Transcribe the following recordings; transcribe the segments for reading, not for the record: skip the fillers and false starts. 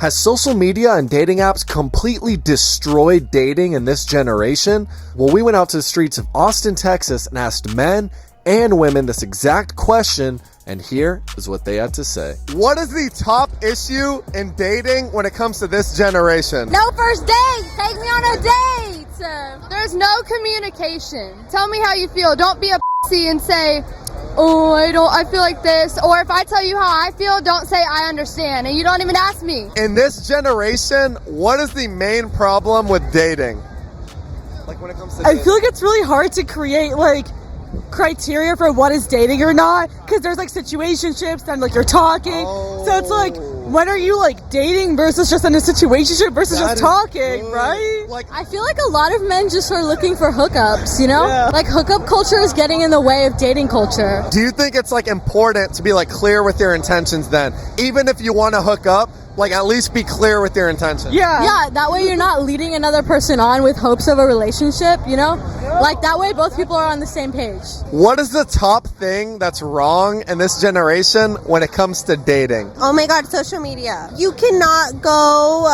Has social media and dating apps completely destroyed dating in this generation? Well, we went out to the streets of Austin, Texas and asked men and women this exact question, and here is what they had to say. What is the top issue in dating when it comes to this generation? No first date. Take me on a date. There's no communication. Tell me how you feel. Don't be a pussy and say, oh, I feel like this. Or if I tell you how I feel, don't say I understand. And you don't even ask me. In this generation, what is the main problem with dating? Like when it comes to dating? I feel like it's really hard to create like criteria for what is dating or not, because there's like situationships and like you're talking. So it's like, when are you like dating versus just in a situationship versus just talking, right? Like, I feel like a lot of men just are looking for hookups, you know? Yeah. Like hookup culture is getting in the way of dating culture. do you think it's like important to be like clear with your intentions then? Even if you want to hook up, like at least be clear with your intentions. Yeah, that way you're not leading another person on with hopes of a relationship, you know? Like that way both people are on the same page. What is the top thing that's wrong in this generation when it comes to dating? Oh my God, social media. You cannot go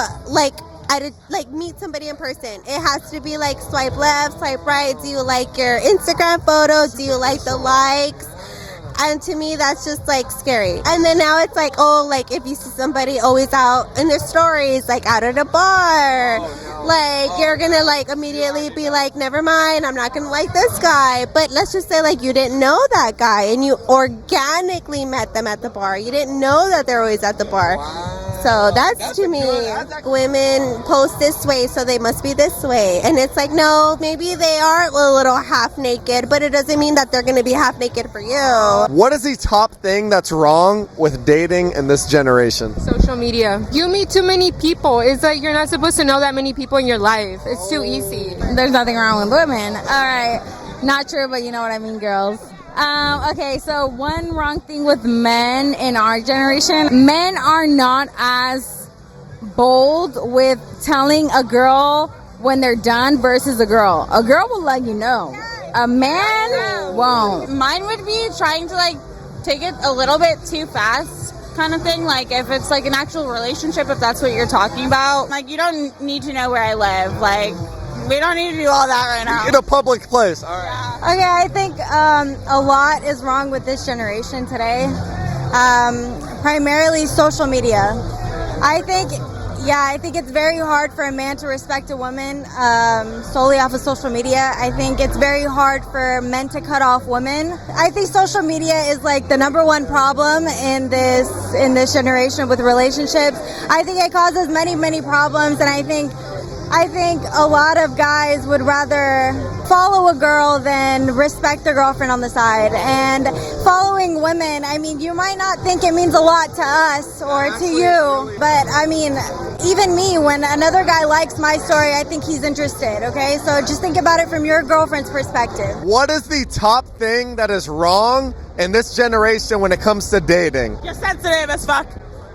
meet somebody in person. It has to be like swipe left, swipe right. Do you like your Instagram photos? Do you like the likes? And to me, that's just like scary. And then now it's like, oh, like if you see somebody always out in their stories, like out at a bar, like you're gonna like immediately be like, never mind, I'm not gonna like this guy. But let's just say like you didn't know that guy and you organically met them at the bar. You didn't know that they're always at the bar. So that's to me, women post this way, so they must be this way. And it's like, no, maybe they are a little half naked, but it doesn't mean that they're going to be half naked for you. What is the top thing that's wrong with dating in this generation? Social media. You meet too many people. It's like you're not supposed to know that many people in your life. It's too easy. There's nothing wrong with women. All right. Not true, but you know what I mean, girls. Okay, so one wrong thing with men in our generation, men are not as bold with telling a girl when they're done versus a girl. A girl will let you know. A man won't. Mine would be trying to like take it a little bit too fast kind of thing. Like if it's like an actual relationship, if that's what you're talking about, like you don't need to know where I live. Like we don't need to do all that right now. In a public place. All right. Okay, I think a lot is wrong with this generation today. Primarily social media. I think it's very hard for a man to respect a woman solely off of social media. I think it's very hard for men to cut off women. I think social media is like the number one problem in this generation with relationships. I think it causes many problems, and I think a lot of guys would rather follow a girl than respect their girlfriend on the side. And following women, I mean, you might not think it means a lot to us or to you, but I mean, even me, when another guy likes my story, I think he's interested, okay? So just think about it from your girlfriend's perspective. What is the top thing that is wrong in this generation when it comes to dating? You're sensitive as fuck.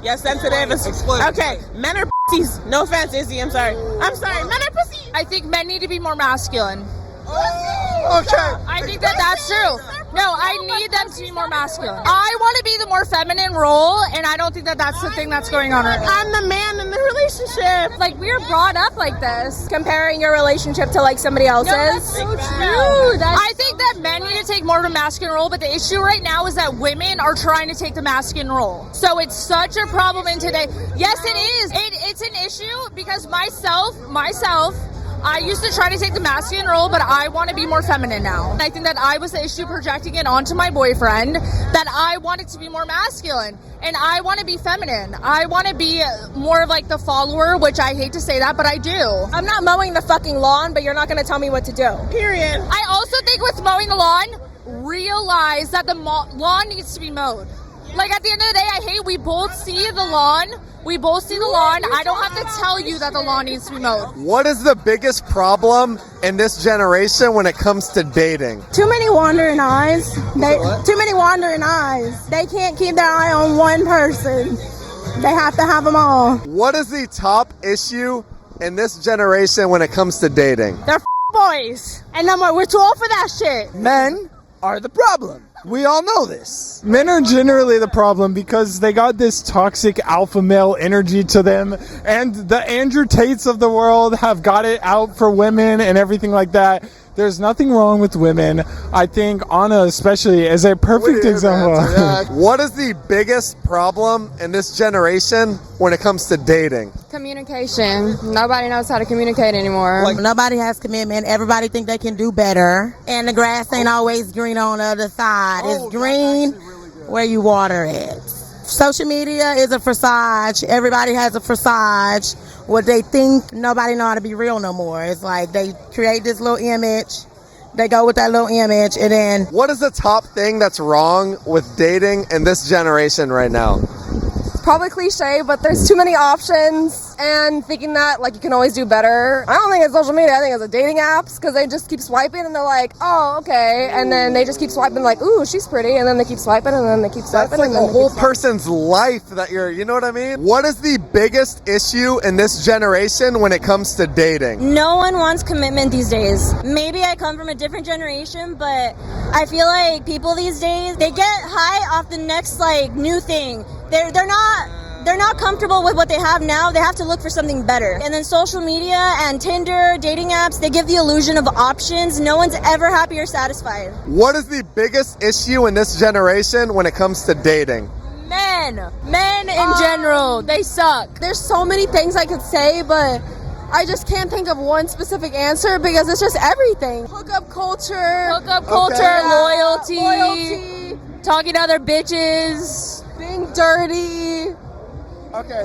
You're sensitive as fuck. Okay, men are pussies. No offense, Izzy, I'm sorry. Men are pussies. I think men need to be more masculine. Okay. I think that's true. No, I need them to be more masculine. I want to be the more feminine role, and I don't think that's the thing that's going on right now. I'm the man in the relationship. Like, we were brought up like this, comparing your relationship to, like, somebody else's. No, that's so true. I think that men need to take more of a masculine role, but the issue right now is that women are trying to take the masculine role. So it's such a problem in today. Yes, it is. It's an issue because myself, I used to try to take the masculine role, but I want to be more feminine now. And I think that I was the issue projecting it onto my boyfriend, that I wanted to be more masculine. And I want to be feminine. I want to be more of like the follower, which I hate to say that, but I do. I'm not mowing the fucking lawn, but you're not going to tell me what to do. Period. I also think with mowing the lawn, realize that the lawn needs to be mowed. Like at the end of the day, we both see the lawn. We both see the lawn. I don't have to tell you that the lawn needs to be mowed. What is the biggest problem in this generation when it comes to dating? Too many wandering eyes. Too many wandering eyes. They can't keep their eye on one person. They have to have them all. What is the top issue in this generation when it comes to dating? They're boys. And we're too old for that shit. Men are the problem. We all know this. Men are generally the problem because they got this toxic alpha male energy to them, and the Andrew Tates of the world have got it out for women and everything like that. There's nothing wrong with women. I think Anna especially is a perfect example. What is the biggest problem in this generation when it comes to dating? Communication. Nobody knows how to communicate anymore. Nobody has commitment. Everybody think they can do better. And the grass ain't always green on the other side. It's green where you water it. Social media is a facade. Everybody has a facade. What they think, nobody know how to be real no more. It's like they create this little image. They go with that little image, and then... What is the top thing that's wrong with dating in this generation right now? Probably cliche, but there's too many options, and thinking that like you can always do better. I don't think it's social media. I think it's the dating apps, because they just keep swiping and they're like, oh, okay, and then they just keep swiping like, ooh, she's pretty, and then they keep swiping and then they keep swiping. That's like a whole person's life that you know what I mean? What is the biggest issue in this generation when it comes to dating? No one wants commitment these days. Maybe I come from a different generation, but I feel like people these days, they get high off the next like new thing. They're not comfortable with what they have now. They have to look for something better. And then social media and Tinder, dating apps, they give the illusion of options. No one's ever happy or satisfied. What is the biggest issue in this generation when it comes to dating? Men in general, they suck. There's so many things I could say, but I just can't think of one specific answer because it's just everything. Hookup culture, loyalty, talking to other bitches, being dirty,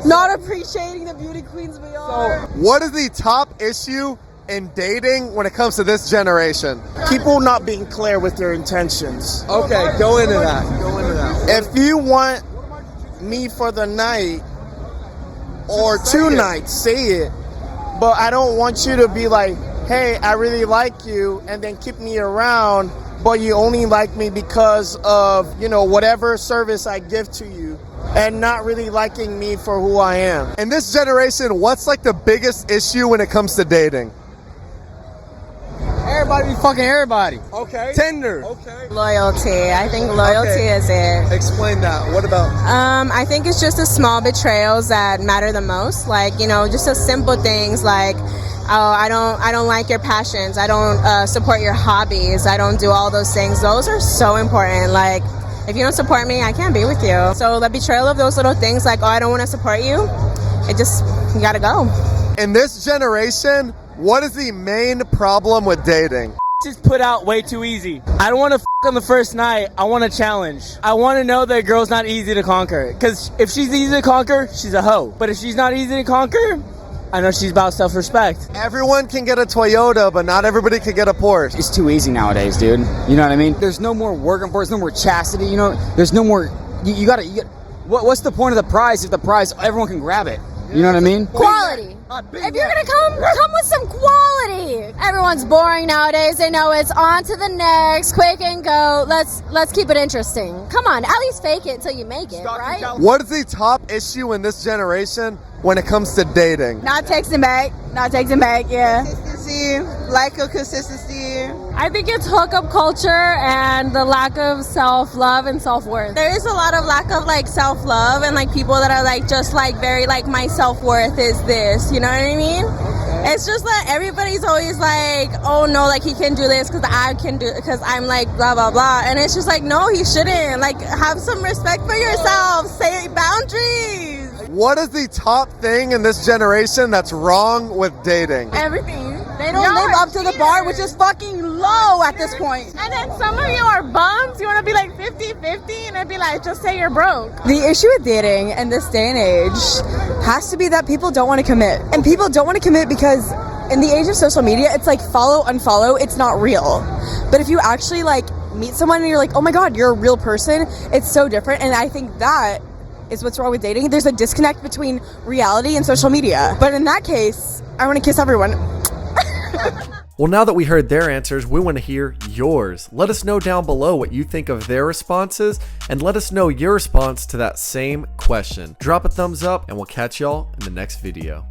not appreciating the beauty queens we are. What is the top issue in dating when it comes to this generation? People not being clear with their intentions. Okay, go into that. If you want me for the night or 2 nights, say it. But I don't want you to be like, hey, I really like you, and then keep me around, but you only like me because of, whatever service I give to you, and not really liking me for who I am. In this generation, what's like the biggest issue when it comes to dating? Everybody be fucking everybody. Okay. Tinder. Okay. Loyalty. I think loyalty is it. Explain that. What about? I think it's just the small betrayals that matter the most. Like, just the simple things like, oh, I don't like your passions. I don't support your hobbies. I don't do all those things. Those are so important. Like, if you don't support me, I can't be with you. So the betrayal of those little things like, oh, I don't want to support you. You gotta go. In this generation, what is the main problem with dating? Just put out way too easy. I don't want to on the first night. I want a challenge. I want to know that a girl's not easy to conquer. Because if she's easy to conquer, she's a hoe. But if she's not easy to conquer, I know she's about self-respect. Everyone can get a Toyota, but not everybody can get a Porsche. It's too easy nowadays, dude. You know what I mean? There's no more working for it. There's no more chastity. There's no more. You gotta. What's the point of the prize if the prize everyone can grab it? You know what I mean? Quality. If you're gonna come with some quality. Everyone's boring nowadays. They know it's on to the next, quick and go. Let's keep it interesting. Come on, at least fake it until you make it, right? What is the top issue in this generation when it comes to dating? Not texting back, yeah. Consistency, lack of consistency. I think it's hookup culture and the lack of self-love and self-worth. There is a lot of lack of like self-love and like people that are like just like very like my self-worth is this, you know what I mean? It's just that everybody's always like, oh no, like he can do this because I can do it because I'm like blah blah blah, and it's just like no, he shouldn't. Like have some respect for yourself, say boundaries. What is the top thing in this generation that's wrong with dating? Everything. They don't live up to the bar, which is fucking low at this point. And then some of you are bums. You want to be like 50-50 and it'd be like, just say you're broke. The issue with dating in this day and age has to be that people don't want to commit. And people don't want to commit because in the age of social media, it's like follow, unfollow. It's not real. But if you actually like meet someone and you're like, oh my God, you're a real person, it's so different. And I think that is what's wrong with dating. There's a disconnect between reality and social media. But in that case, I want to kiss everyone. Well, now that we heard their answers, we want to hear yours. Let us know down below what you think of their responses, and let us know your response to that same question. Drop a thumbs up, and we'll catch y'all in the next video.